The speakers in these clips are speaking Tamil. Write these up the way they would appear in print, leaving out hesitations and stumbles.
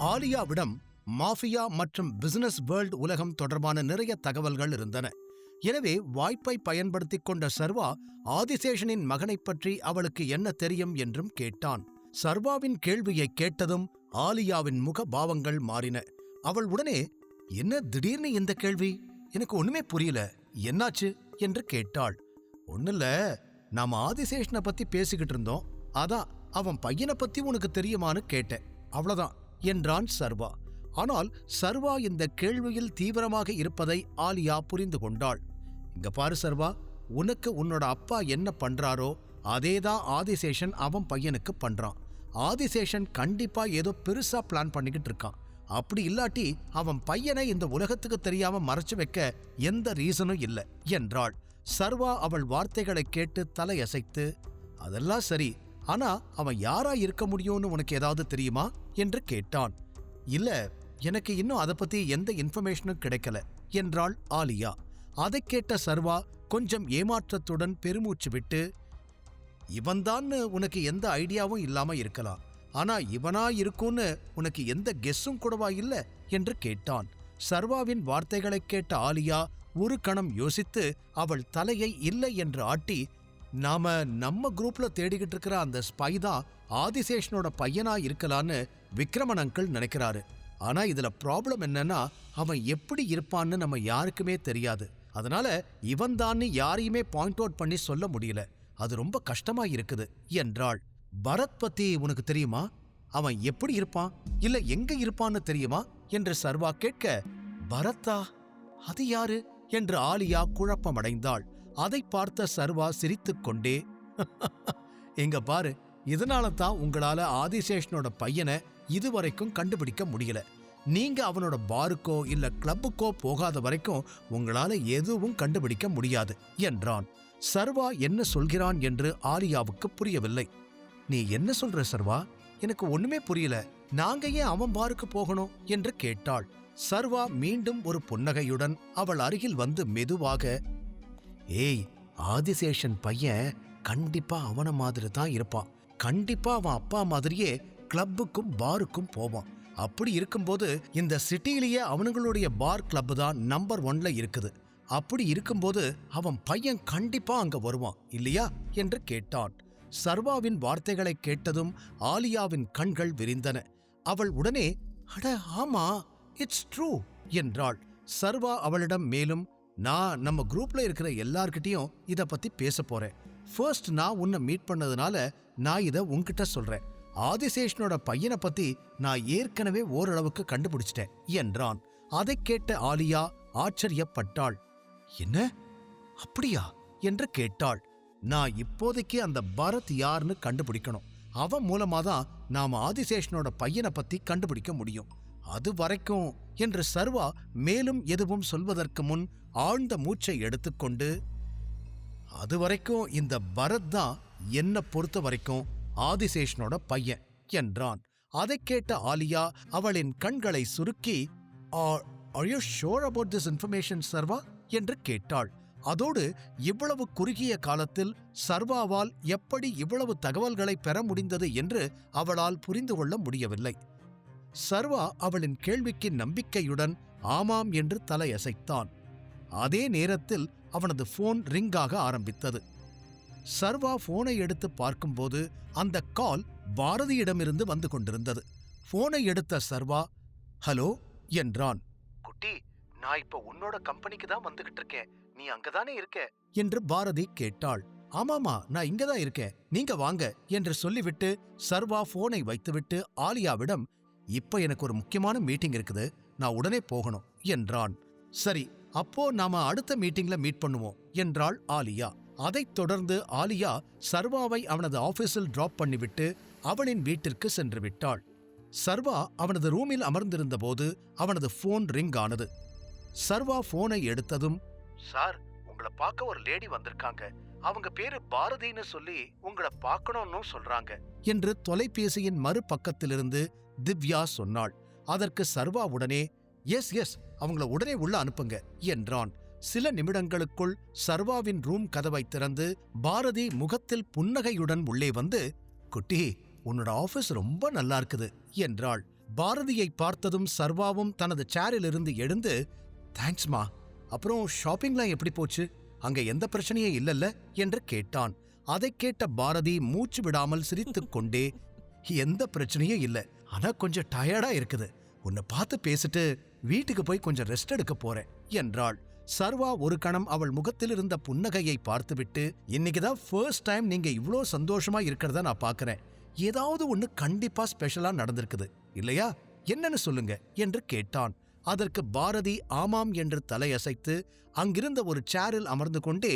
ஆலியாவிடம் மாஃபியா மற்றும் பிசினஸ் வேர்ல்ட் உலகம் தொடர்பான நிறைய தகவல்கள் இருந்தன. எனவே வாய்ப்பை பயன்படுத்திக் கொண்ட சர்வா ஆதிசேஷனின் மகனைப் பற்றி அவளுக்கு என்ன தெரியும் என்றும் கேட்டான். சர்வாவின் கேள்வியை கேட்டதும் ஆலியாவின் முக பாவங்கள் மாறின. அவள் உடனே, என்ன திடீர்னு இந்த கேள்வி? எனக்கு ஒண்ணுமே புரியல, என்னாச்சு என்று கேட்டாள். ஒண்ணுல்ல, நாம ஆதிசேஷனை பத்தி பேசிக்கிட்டு இருந்தோம், அதான் அவன் பையனை பத்தி உனக்கு தெரியுமான்னு கேட்டேன், அவ்வளவுதான் என்றான் சர்வா. ஆனால் சர்வா இந்த கேள்வியில் தீவிரமாக இருப்பதை ஆலியா புரிந்து கொண்டாள். இங்க பாரு சர்வா, உனக்கு உன்னோட அப்பா என்ன பண்றாரோ அதேதான் ஆதிசேஷன் அவன் பையனுக்கு பண்றான். ஆதிசேஷன் கண்டிப்பா ஏதோ பெருசா பிளான் பண்ணிக்கிட்டு இருக்கான். அப்படி இல்லாட்டி அவன் பையனை இந்த உலகத்துக்கு தெரியாம மறைச்சு வைக்க எந்த ரீசனும் இல்லை என்றாள். சர்வா அவள் வார்த்தைகளை கேட்டு தலையசைத்து, அதெல்லாம் சரி, ஆனா அவன் யாரா இருக்க முடியும்னு உனக்கு ஏதாவது தெரியுமா என்று கேட்டான். இல்ல, எனக்கு இன்னும் அதை பத்தி எந்த இன்ஃபர்மேஷனும் கிடைக்கல என்றாள் ஆலியா. அதை கேட்ட சர்வா கொஞ்சம் ஏமாற்றத்துடன் பெருமூச்சு விட்டு, இவன்தான்னு உனக்கு எந்த ஐடியாவும் இல்லாம இருக்கலாம், ஆனா இவனா இருக்கும்னு உனக்கு எந்த கெஸ்ஸும் கூடவா இல்ல என்று கேட்டான். சர்வாவின் வார்த்தைகளைக் கேட்ட ஆலியா ஒரு கணம் யோசித்து அவள் தலையை இல்லை என்று ஆட்டி, நம்ம குரூப்ல தேடிக்கிட்டு இருக்கிற அந்த ஸ்பை தான் ஆதிசேஷனோட பையனா இருக்கலான்னு விக்ரமன் அங்கிள் நினைக்கிறாரு. ஆனா இதுல ப்ராப்ளம் என்னன்னா, அவன் எப்படி இருப்பான்னு நம்ம யாருக்குமே தெரியாது. அதனால இவன் தான் யாரையுமே பாயிண்ட் அவுட் பண்ணி சொல்ல முடியல. அது ரொம்ப கஷ்டமா இருக்குது என்றாள். பரத் பத்தி உனக்கு தெரியுமா? அவன் எப்படி இருப்பான், இல்ல எங்க இருப்பான்னு தெரியுமா என்று சர்வா கேட்க, பரத்தா, அது யாரு என்று ஆலியா குழப்பமடைந்தாள். அதை பார்த்த சர்வா சிரித்துக்கொண்டே, எங்க பாரு, இதனால தான் உங்களால ஆதிசேஷனோட பையனை இதுவரைக்கும் கண்டுபிடிக்க முடியல. நீங்க அவனோட பாருக்கோ இல்ல கிளப்புக்கோ போகாத வரைக்கும் உங்களால எதுவும் கண்டுபிடிக்க முடியாது என்றான். சர்வா என்ன சொல்கிறான் என்று ஆலியாவுக்கு புரியவில்லை. நீ என்ன சொல்ற சர்வா? எனக்கு ஒண்ணுமே புரியல. நாங்க ஏன் அவன் பாருக்கு போகணும் என்று கேட்டாள். சர்வா மீண்டும் ஒரு புன்னகையுடன் அவள் அருகில் வந்து மெதுவாக, ஏய், ஆதிசேஷன் பையன் கண்டிப்பா அவன மாதிரி தான் இருப்பான். கண்டிப்பா அவன் அப்பா மாதிரியே கிளப்புக்கும் பாருக்கும் போவான். அப்படி இருக்கும்போது இந்த சிட்டியிலேயே அவனுங்களுடைய பார் கிளப் தான் நம்பர் 1ல இருக்குது. அப்படி இருக்கும்போது அவன் பையன் கண்டிப்பா அங்க வருவான் இல்லையா என்று கேட்டான். சர்வாவின் வார்த்தைகளை கேட்டதும் ஆலியாவின் கண்கள் விரிந்தன. அவள் உடனே, அட ஆமா, இட்ஸ் ட்ரூ என்றாள். சர்வா அவளிடம் மேலும், நான் நம்ம குரூப்ல இருக்கிற எல்லார்கிட்டையும் இத பத்தி பேச போறேன். ஃபர்ஸ்ட் நான் உன்னை மீட் பண்ணதுனால நான் இத உன்கிட்ட சொல்றேன். ஆதிசேஷனோட பையனை பத்தி நான் ஏற்கனவே ஓரளவுக்கு கண்டுபிடிச்சிட்டேன் என்றான். அதை கேட்ட ஆலியா ஆச்சரியப்பட்டாள். என்ன, அப்படியா என்று கேட்டாள். நான் இப்போதைக்கு அந்த பரத் யாருன்னு கண்டுபிடிக்கணும். அவன் மூலமாதான் நாம ஆதிசேஷனோட பையனை பத்தி கண்டுபிடிக்க முடியும். அது வரைக்கும் என்று சர்வா மேலும் எதுவும் சொல்வதற்கு முன் ஆழ்ந்த மூச்சை எடுத்துக்கொண்டு, அதுவரைக்கும் இந்த பரத் தான் என்ன பொறுத்த வரைக்கும் ஆதிசேஷனோட பையன் என்றான். அதை கேட்ட ஆலியா அவளின் கண்களை சுருக்கி, Are you sure about this information, சர்வா என்று கேட்டாள். அதோடு இவ்வளவு குறுகிய காலத்தில் சர்வாவால் எப்படி இவ்வளவு தகவல்களை பெற முடிந்தது என்று அவளால் புரிந்து கொள்ள முடியவில்லை. சர்வா அவளின் கேள்விக்கு நம்பிக்கையுடன் ஆமாம் என்று தலையசைத்தான். அதே நேரத்தில் அவனது போன் ரிங்காக ஆரம்பித்தது. சர்வா போனை எடுத்து பார்க்கும்போது அந்த கால் பாரதியிடமிருந்து வந்து கொண்டிருந்தது. போனை எடுத்த சர்வா, ஹலோ என்றான். குட்டி, நான் இப்ப உன்னோட கம்பெனிக்கு தான் வந்துகிட்டு இருக்கேன், நீ அங்கதானே இருக்க என்று பாரதி கேட்டாள். ஆமாமா, நான் இங்கதான் இருக்கேன், நீங்க வாங்க என்று சொல்லிவிட்டு சர்வா போனை வைத்துவிட்டு ஆலியாவிடம், இப்ப எனக்கு ஒரு முக்கியமான மீட்டிங் இருக்குது, நான் உடனே போகணும் என்றான். சரி, அப்போ நாம அடுத்த மீட்டிங்ல மீட் பண்ணுவோம் என்றாள் ஆலியா. அதைத் தொடர்ந்து ஆலியா சர்வாவை அவனது ஆபீஸில் டிராப் பண்ணிவிட்டு அவளின் வீட்டிற்கு சென்று விட்டாள். சர்வா அவனது ரூமில் அமர்ந்திருந்த போது அவனது போன் ரிங் ஆனது. சர்வா போனை எடுத்ததும், சார், உங்களை பார்க்க ஒரு லேடி வந்திருக்காங்க, அவங்க பேரு பாரதின்னு சொல்லி உங்களை பார்க்கணும்னு சொல்றாங்க என்று தொலைபேசியின் மறுபக்கத்திலிருந்து திவ்யா சொன்னாள். அதற்கு சர்வா உடனே, எஸ், அவங்கள உடனே உள்ள அனுப்புங்க என்றான். சில நிமிடங்களுக்குள் சர்வாவின் ரூம் கதவை திறந்து பாரதி முகத்தில் புன்னகையுடன் உள்ளே வந்து, குட்டி, உன்னோட ஆபீஸ் ரொம்ப நல்லா இருக்குது என்றாள். பாரதியை பார்த்ததும் சர்வாவும் தனது சேரிலிருந்து எழுந்து, தேங்க்ஸ்மா, அப்புறம் ஷாப்பிங்லாம் எப்படி போச்சு? அங்க எந்த பிரச்சனையும் இல்லல்ல என்று கேட்டான். அதைக் கேட்ட பாரதி மூச்சு விடாமல் சிரித்துக் கொண்டே, எந்த பிரச்சனையும் இல்ல, ஆனா கொஞ்சம் டயர்டா இருக்குது. உன்னை பார்த்து பேசிட்டு வீட்டுக்கு போய் கொஞ்சம் ரெஸ்ட் எடுக்க போறேன் என்றாள். சர்வா ஒரு கணம் அவள் முகத்தில் இருந்த புன்னகையை பார்த்துவிட்டு, இன்னைக்குதான் ஃபர்ஸ்ட் டைம் நீங்க இவ்ளோ சந்தோஷமா இருக்கிறத நான் பார்க்கறேன். ஏதாவது ஒண்ணு கண்டிப்பா ஸ்பெஷலா நடந்திருக்குது இல்லையா? என்னன்னு சொல்லுங்க என்று கேட்டான். அதற்கு பாரதி ஆமாம் என்று தலையசைத்து அங்கிருந்த ஒரு சேரில் அமர்ந்து கொண்டே,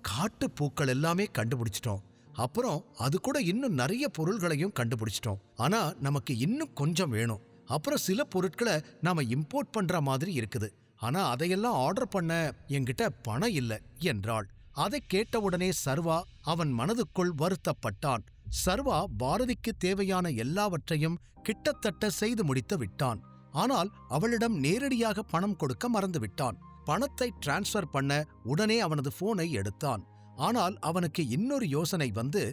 காட்டு பூக்கள் எல்லாமே கண்டுபிடிச்சிட்டோம். அப்புறம் அது கூட இன்னும் நிறைய பொருள்களையும் கண்டுபிடிச்சிட்டோம். ஆனா நமக்கு இன்னும் கொஞ்சம் வேணும். அப்புறம் சில பொருட்களை நாம இம்போர்ட் பண்ற மாதிரி இருக்குது. ஆனா அதையெல்லாம் ஆர்டர் பண்ண என்கிட்ட பணம் இல்ல என்றாள். அதை கேட்டவுடனே சர்வா அவன் மனதுக்குள் வருத்தப்பட்டான். சர்வா பாரதிக்கு தேவையான எல்லாவற்றையும் கிட்டத்தட்ட செய்து முடித்து விட்டான். ஆனால் அவளிடம் நேரடியாக பணம் கொடுக்க மறந்துவிட்டான். பணத்தை டிரான்ஸ்ஃபர் பண்ண உடனே அவனது போனை எடுத்தான். ஆனால் அவனுக்கு இன்னொரு யோசனை வந்து,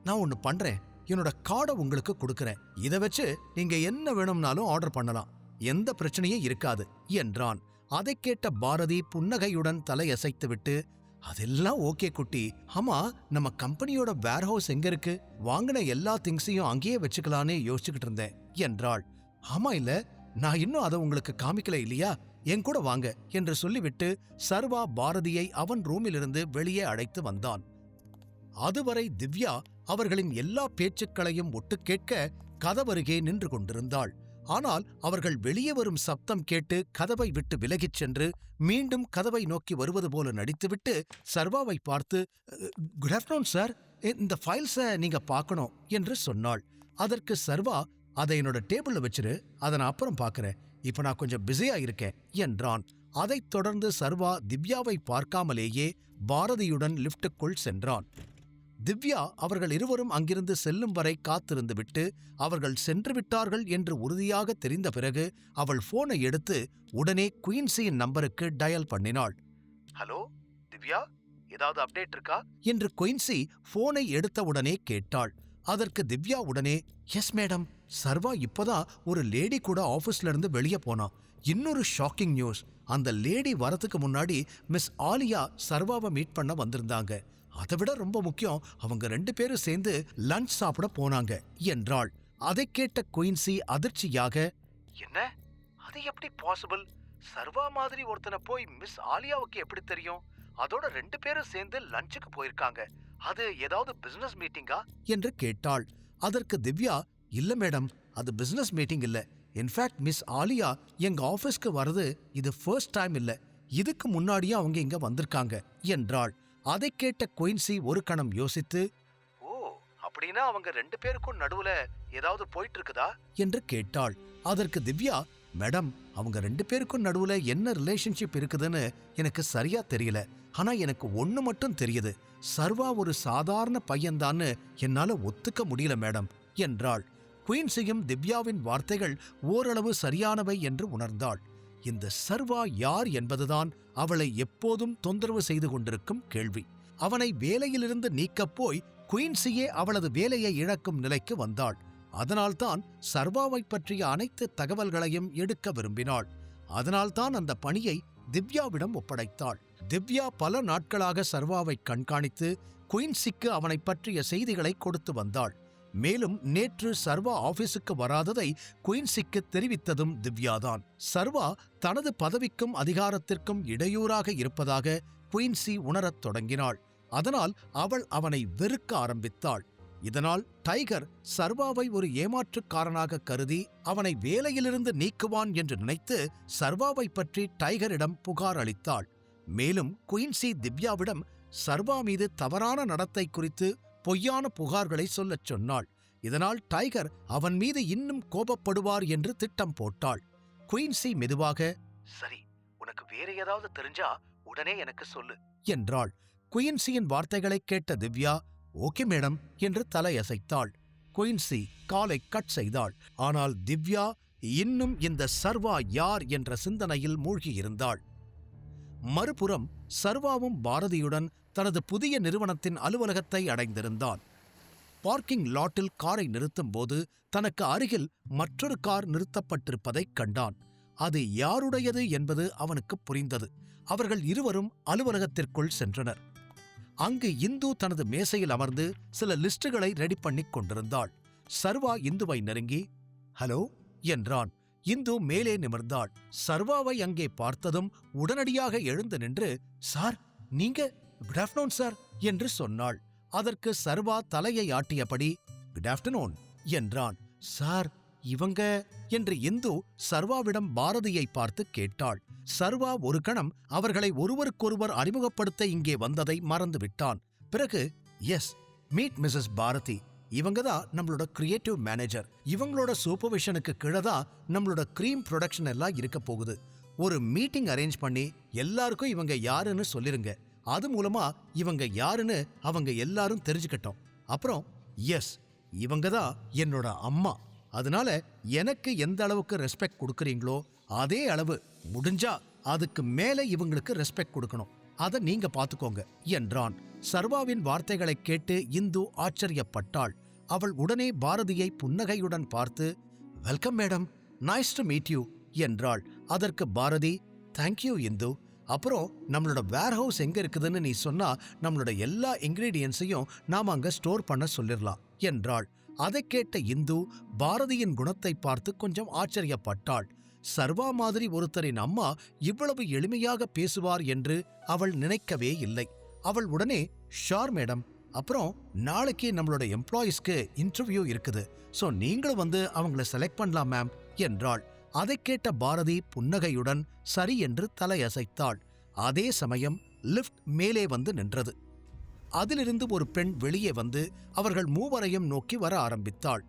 நான் ஒன்னு பண்றேன், என்னோட கார்டை உங்களுக்கு கொடுக்கறேன். இதை வச்சு நீங்க என்ன வேணும்னாலும் ஆர்டர் பண்ணலாம், எந்த பிரச்சனையும் இருக்காது என்றான். அதை கேட்ட பாரதி புன்னகையுடன் தலையசைத்துவிட்டு, அதெல்லாம் ஓகே குட்டி. ஆமா, நம்ம கம்பெனியோட வேர்ஹவுஸ் எங்க இருக்கு? வாங்கின எல்லா திங்ஸையும் அங்கேயே வச்சுக்கலான்னு யோசிச்சுக்கிட்டு இருந்தேன் என்றாள். ஆமா இல்ல, நான் இன்னும் அதை உங்களுக்கு காமிக்கல இல்லையா? என் கூட வாங்க என்று சொல்லிவிட்டு சர்வா பாரதியை அவன் ரூமிலிருந்து வெளியே அழைத்து வந்தான். அதுவரை திவ்யா அவர்களின் எல்லா பேச்சுக்களையும் ஒட்டு கேட்க கதவருகே நின்று கொண்டிருந்தாள். ஆனால் அவர்கள் வெளியே வரும் சப்தம் கேட்டு கதவை விட்டு விலகிச் சென்று மீண்டும் கதவை நோக்கி வருவது போல நடித்துவிட்டு சர்வாவை பார்த்து, குட் ஆஃப்டர்நூன் சார், இந்த ஃபைல்ஸை நீங்க பார்க்கணும் என்று சொன்னாள். அதற்கு சர்வா, அதை என்னோட டேபிள்ல வச்சிரு, அதை நான் அப்புறம் பார்க்கறேன், இப்ப நான் கொஞ்சம் பிஸியா இருக்கேன் என்றான். அதைத் தொடர்ந்து சர்வா திவ்யாவை பார்க்காமலேயே பாரதியுடன் லிப்டுக்குள் சென்றான். திவ்யா அவர்கள் இருவரும் அங்கிருந்து செல்லும் வரை காத்திருந்து விட்டு அவர்கள் சென்று விட்டார்கள் என்று உறுதியாக தெரிந்த பிறகு அவள் போனை எடுத்து உடனே குயின்சியின் நம்பருக்கு டயல் பண்ணினாள். ஹலோ திவ்யா, ஏதாவது அப்டேட் இருக்கா என்று குயின்சி போனை எடுத்தவுடனே கேட்டாள். அதற்கு திவ்யா உடனே, எஸ் மேடம், சர்வா இப்போதான் ஒரு லேடி கூட ஆபீஸ்ல இருந்து வெளியே போனா. இன்னொரு ஷாக்கிங் நியூஸ், அந்த லேடி வரதுக்கு முன்னாடி மிஸ் ஆலியா சர்வாவை மீட் பண்ண வந்திருந்தாங்க. அதை விட ரொம்ப முக்கியம், அவங்க 2 பேரும் சேர்ந்து லஞ்ச் சாப்பிட போனாங்க என்றாள். அதை கேட்ட குயின்சி அதிர்ச்சியாக, என்ன, அது எப்படி பாசிபிள்? சர்வா மாதிரி ஒருத்தனை போய் மிஸ் ஆலியாவுக்கு எப்படி தெரியும்? அதோட 2 பேரும் சேர்ந்து லஞ்சுக்கு போயிருக்காங்க. அது ஏதாவது பிசினஸ் மீட்டிங்கா என்று கேட்டாள். அதற்கு திவ்யா, இல்ல மேடம், அது பிசினஸ் மீட்டிங் இல்ல. இன்ஃபேக்ட் மிஸ் ஆலியா எங்க ஆபீஸ்க்கு வர்றது இது ஃபர்ஸ்ட் டைம் இல்ல, இதுக்கு முன்னாடியும் அவங்க இங்க வந்திருக்காங்க என்றாள். அதை கேட்ட குயின்சி ஒரு கணம் யோசித்து, ஓ, அப்படின்னா அவங்க 2 பேருக்கும் நடுவுல ஏதாவது போயிட்டு இருக்குதா என்று கேட்டாள். அதற்கு திவ்யா, மேடம், அவங்க 2 பேருக்கும் நடுவுல என்ன ரிலேஷன்ஷிப் இருக்குதுன்னு எனக்கு சரியா தெரியல. ஆனா எனக்கு ஒண்ணு மட்டும் தெரியுது, சர்வா ஒரு சாதாரண பையன்தான்னு என்னால ஒத்துக்க முடியல மேடம் என்றாள். குயின்சியும் திவ்யாவின் வார்த்தைகள் ஓரளவு சரியானவை என்று உணர்ந்தாள். இந்த சர்வா யார் என்பதுதான் அவளை எப்போதும் தொந்தரவு செய்து கொண்டிருக்கும் கேள்வி. அவனை வேலையிலிருந்து நீக்கப் போய் குயின்சியே அவளது வேலையை இழக்கும் நிலைக்கு வந்தாள். அதனால்தான் சர்வாவை பற்றிய அனைத்து தகவல்களையும் எடுக்க விரும்பினாள். அதனால்தான் அந்த பணியை திவ்யாவிடம் ஒப்படைத்தாள். திவ்யா பல நாட்களாக சர்வாவை கண்காணித்து குயின்சிக்கு அவனை பற்றிய செய்திகளை கொடுத்து வந்தாள். மேலும் நேற்று சர்வா ஆபீஸுக்கு வராததை குயின்சிக்கு தெரிவித்ததும் திவ்யாதான். சர்வா தனது பதவிக்கும் அதிகாரத்திற்கும் இடையூறாக இருப்பதாக குயின்சி உணரத் தொடங்கினாள். அதனால் அவள் அவனை வெறுக்க ஆரம்பித்தாள். இதனால் டைகர் சர்வாவை ஒரு ஏமாற்றுக்காரனாக கருதி அவனை வேலையிலிருந்து நீக்குவான் என்று நினைத்து சர்வாவை பற்றி டைகரிடம் புகார் அளித்தாள். மேலும் குயின்சி திவ்யாவிடம் சர்வா மீது தவறான நடத்தை குறித்து பொய்யான புகார்களை சொல்லச் சொன்னாள். இதனால் டைகர் அவன் மீது இன்னும் கோபப்படுவார் என்று திட்டம் போட்டாள். குயின்சி மெதுவாக, சரி, உனக்கு வேற ஏதாவது தெரிஞ்சா உடனே எனக்கு சொல்லு என்றாள். குயின்சியின் வார்த்தைகளை கேட்ட திவ்யா, ஓகே மேடம் என்று தலையசைத்தாள். குயின்சி காலை கட் செய்தாள். ஆனால் திவ்யா இன்னும் இந்த சர்வா யார் என்ற சிந்தனையில் மூழ்கியிருந்தாள். மறுபுறம் சர்வாவும் பாரதியுடன் தனது புதிய நிறுவனத்தின் அலுவலகத்தை அடைந்திருந்தான். பார்க்கிங் லாட்டில் காரை நிறுத்தும்போது தனக்கு அருகில் மற்றொரு கார் நிறுத்தப்பட்டிருப்பதைக் கண்டான். அது யாருடையது என்பது அவனுக்கு புரிந்தது. அவர்கள் இருவரும் அலுவலகத்திற்குள் சென்றனர். அங்கு இந்து தனது மேசையில் அமர்ந்து சில லிஸ்டுகளை ரெடி பண்ணிக் கொண்டிருந்தாள். சர்வா இந்துவை நெருங்கி ஹலோ என்றான். இந்து மேலே நிமிர்ந்தாள். சர்வாவை அங்கே பார்த்ததும் உடனடியாக எழுந்து நின்று சார், நீங்க குட் ஆஃப்டர்நூன் சார் என்று சொன்னாள். அதற்கு சர்வா தலையை ஆட்டியபடி குட் ஆஃப்டர்நூன் என்றான். சார், இவங்க என்று இந்து சர்வாவிடம் பாரதியை பார்த்து கேட்டாள். சர்வா ஒரு கணம் அவர்களை ஒருவருக்கொருவர் அறிமுகப்படுத்த இங்கே வந்ததை மறந்துவிட்டான். பிறகு எஸ், மீட் மிஸ்ஸஸ் பாரதி. இவங்க தான் நம்மளோட கிரியேட்டிவ் மேனேஜர். இவங்களோட சூப்பர்விஷனுக்கு கீழே தான் நம்மளோட கிரீம் ப்ரொடக்ஷன் எல்லாம் இருக்க போகுது. ஒரு மீட்டிங் அரேஞ்ச் பண்ணி எல்லாருக்கும் இவங்க யாருன்னு சொல்லிருங்க. அது மூலமா இவங்க யாருன்னு அவங்க எல்லாரும் தெரிஞ்சுக்கிட்டோம். அப்புறம் எஸ், இவங்க தான் என்னோட அம்மா. அதனால எனக்கு எந்த அளவுக்கு ரெஸ்பெக்ட் கொடுக்குறீங்களோ அதே அளவு, முடிஞ்சா அதுக்கு மேல இவங்களுக்கு ரெஸ்பெக்ட் கொடுக்கணும். அதை நீங்க பாத்துக்கோங்க என்றான். சர்வாவின் வார்த்தைகளை கேட்டு இந்து ஆச்சரியப்பட்டாள். அவள் உடனே பாரதியை புன்னகையுடன் பார்த்து welcome madam, nice to meet you என்றாள். அதற்கு பாரதி தேங்க்யூ இந்து. அப்புறம் நம்மளோட வேர்ஹவுஸ் எங்க இருக்குதுன்னு நீ சொன்னா நம்மளோட எல்லா இன்கிரீடியன்ஸையும் நாம அங்க ஸ்டோர் பண்ண சொல்லிடலாம் என்றாள். அதை கேட்ட இந்து பாரதியின் குணத்தை பார்த்து கொஞ்சம் ஆச்சரியப்பட்டாள். சர்வா மாதிரி ஒருத்தரின் அம்மா இவ்வளவு எளிமையாக பேசுவார் என்று அவள் நினைக்கவே இல்லை. அவள் உடனே ஷார் மேடம், அப்புறம் நாளைக்கு நம்மளோட எம்ப்ளாயிஸ்க்கு இன்டர்வியூ இருக்குது. சோ நீங்களும் வந்து அவங்கள செலக்ட் பண்ணலாம் மேம் என்றாள். அதை கேட்ட பாரதி புன்னகையுடன் சரி என்று தலையசைத்தாள். அதே சமயம் லிஃப்ட் மேலே வந்து நின்றது. அதிலிருந்து ஒரு பெண் வெளியே வந்து அவர்கள் மூவரையும் நோக்கி வர ஆரம்பித்தாள்.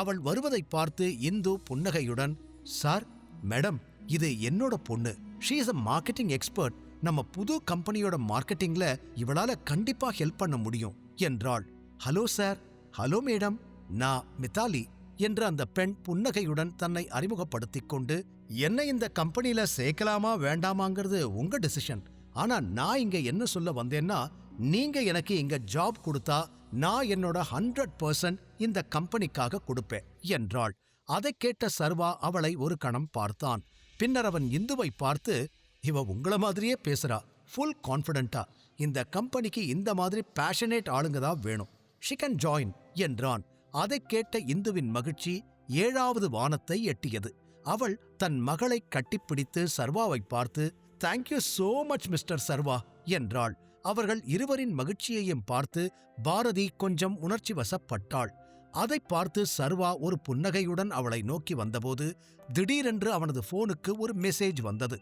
அவள் வருவதை பார்த்து இந்து புன்னகையுடன் சார், மேடம், இது என்னோட பொண்ணு. She is a marketing expert. நம்ம புது கம்பெனியோட மார்க்கெட்டிங்ல இவளால கண்டிப்பா ஹெல்ப் பண்ண முடியும் என்றாள். Hello sir. ஹலோ மேடம், நான் மித்தாலி என்று அந்த பெண் புன்னகையுடன் தன்னை அறிமுகப்படுத்திக் கொண்டு, என்ன இந்த கம்பெனில சேர்க்கலாமா வேண்டாமாங்கிறது உங்க டிசிஷன். ஆனா நான் இங்க என்ன சொல்ல வந்தேன்னா, நீங்க எனக்கு இங்க ஜாப் கொடுத்தா நான் என்னோட 100% இந்த கம்பெனிக்காக கொடுப்பேன் என்றாள். அதை கேட்ட சர்வா அவளை ஒரு கணம் பார்த்தான். பின்னர் அவன் இந்துவை பார்த்து, இவ உங்கள மாதிரியே பேசுறா, ஃபுல் கான்ஃபிடென்ட்டா. இந்த கம்பெனிக்கு இந்த மாதிரி பேஷனேட் ஆளுங்க தான் வேணும். ஷி கேன் ஜாயின் என்றான். அதை கேட்ட இந்துவின் மகிழ்ச்சி 7வது வானத்தை எட்டியது. அவள் தன் மகளை கட்டிப்பிடித்து சர்வாவை பார்த்து தேங்க்யூ சோ மச் மிஸ்டர் சர்வா என்றாள். அவர்கள் இருவரின் மகிழ்ச்சியையும் பார்த்து பாரதி கொஞ்சம் உணர்ச்சி வசப்பட்டாள். அதை பார்த்து சர்வா ஒரு புன்னகையுடன் அவளை நோக்கி வந்தபோது திடீரென்று அவனது போனுக்கு ஒரு மெசேஜ் வந்தது.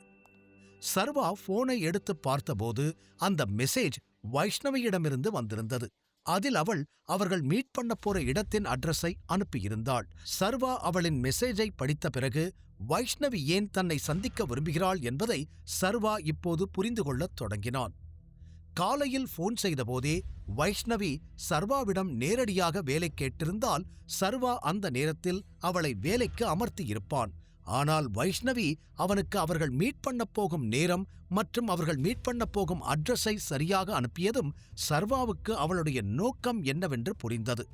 சர்வா போனை எடுத்து பார்த்தபோது அந்த மெசேஜ் வைஷ்ணவியிடமிருந்து வந்திருந்தது. அதில் அவர்கள் மீட் பண்ண போற இடத்தின் அட்ரஸை அனுப்பியிருந்தாள். சர்வா அவளின் மெசேஜை படித்த பிறகு வைஷ்ணவி ஏன் தன்னை சந்திக்க விரும்புகிறாள் என்பதை சர்வா இப்போது புரிந்து கொள்ளத் தொடங்கினான். காலையில் போன் செய்தபோதே வைஷ்ணவி சர்வாவிடம் நேரடியாக வேலை கேட்டிருந்தால் சர்வா அந்த நேரத்தில் அவளை வேலைக்கு அமர்த்தியிருப்பான். ஆனால் வைஷ்ணவி அவனுக்கு அவர்கள் மீட் பண்ண போகும் நேரம் மற்றும் அவர்கள் மீட் பண்ண போகும் அட்ரஸை சரியாக அனுப்பியதும் சர்வாவுக்கு அவளுடைய நோக்கம் என்னவென்று புரிந்தது.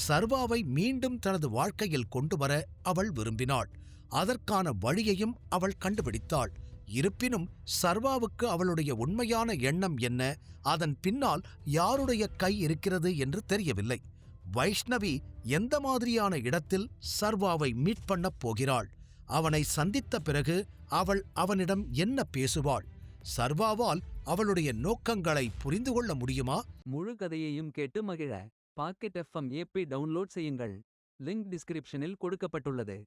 சர்வாவை மீண்டும் தனது வாழ்க்கையில் கொண்டு வர அவள் விரும்பினாள். அதற்கான வழியையும் அவள் கண்டுபிடித்தாள். இருப்பினும் சர்வாவுக்கு அவளுடைய உண்மையான எண்ணம் என்ன, அதன் பின்னால் யாருடைய கை இருக்கிறது என்று தெரியவில்லை. வைஷ்ணவி எந்த மாதிரியான இடத்தில் சர்வாவை மீட் பண்ணப் போகிறாள்? அவனை சந்தித்த பிறகு அவள் அவனிடம் என்ன பேசுவாள்? சர்வாவால் அவளுடைய நோக்கங்களை புரிந்து கொள்ள முடியுமா? முழு கதையையும் கேட்டு மகிழ பாக்கெட் FM ஆப்பை டவுன்லோட் செய்யுங்கள். லிங்க் டிஸ்கிரிப்ஷனில் கொடுக்கப்பட்டுள்ளது.